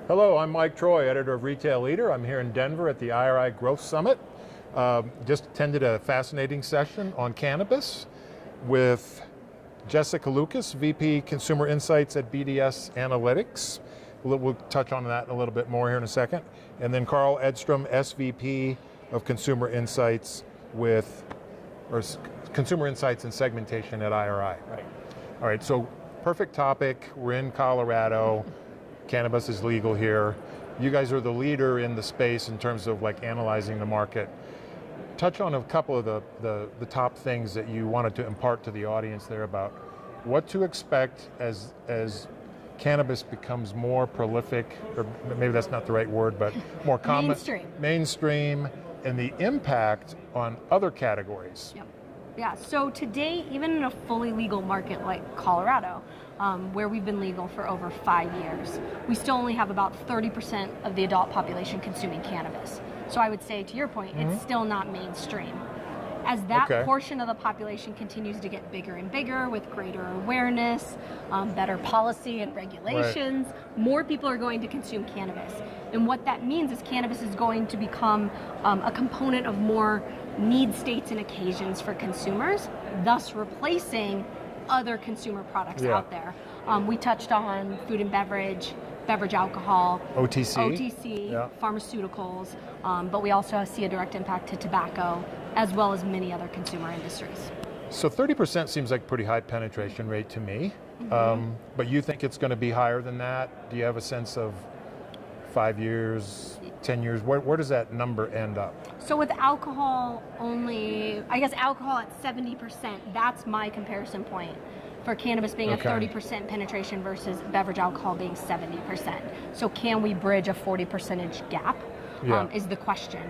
Hello, I'm Mike Troy, editor of Retail Leader. I'm here in Denver at the IRI Growth Summit. Just attended a fascinating session on cannabis with Jessica Lukas, VP Consumer Insights at BDS Analytics. We'll touch on that a little bit more here in a second. And then Carl Edstrom, SVP of Consumer Insights Consumer Insights and Segmentation at IRI. Right. All right, so perfect topic. We're in Colorado. Cannabis is legal here. You guys are the leader in the space in terms of like analyzing the market. Touch on a couple of the top things that you wanted to impart to the audience there about what to expect as cannabis becomes more prolific, or maybe that's not the right word, but more common. Mainstream, and the impact on other categories. Yep. Yeah, so today, even in a fully legal market like Colorado, where we've been legal for over 5 years, we still only have about 30% of the adult population consuming cannabis. So I would say, to your point, it's still not mainstream. As that portion of the population continues to get bigger and bigger with greater awareness, better policy and regulations, more people are going to consume cannabis. And what that means is cannabis is going to become a component of more need states and occasions for consumers, thus replacing other consumer products out there. We touched on food and beverage alcohol, OTC, pharmaceuticals, but we also see a direct impact to tobacco, as well as many other consumer industries. So 30% seems like a pretty high penetration rate to me, but you think it's going to be higher than that? Do you have a sense of 5 years, 10 years? Where does that number end up? So with alcohol only, I guess alcohol at 70%, that's my comparison point for cannabis being a 30% penetration versus beverage alcohol being 70%. So can we bridge a 40% gap is the question.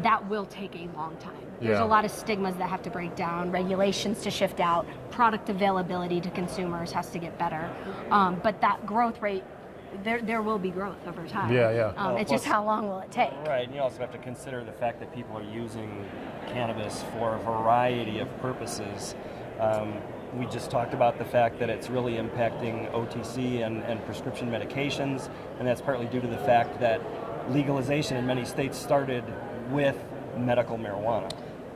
That will take a long time. There's a lot of stigmas that have to break down, regulations to shift out, product availability to consumers has to get better. But that growth rate, there will be growth over time. Well, it's just how long will it take? Right, and you also have to consider the fact that people are using cannabis for a variety of purposes. We just talked about the fact that it's really impacting OTC and prescription medications, and that's partly due to the fact that legalization in many states started with medical marijuana.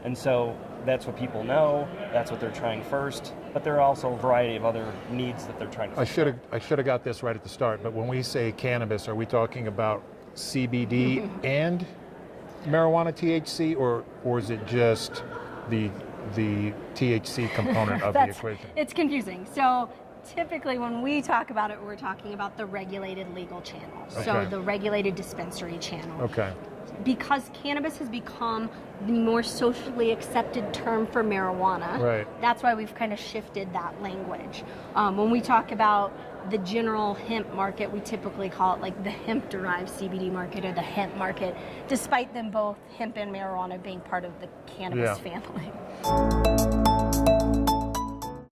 And so that's what people know, that's what they're trying first, but there are also a variety of other needs that they're trying to fulfill. I should have got this right at the start, but when we say cannabis, are we talking about CBD and marijuana THC, or is it just the THC component of the equation? It's confusing. So typically when we talk about it, we're talking about the regulated legal channel. So the regulated dispensary channel. Because cannabis has become the more socially accepted term for marijuana, that's why we've kind of shifted that language. When we talk about the general hemp market, we typically call it like the hemp-derived CBD market or the hemp market, despite them both, hemp and marijuana, being part of the cannabis family.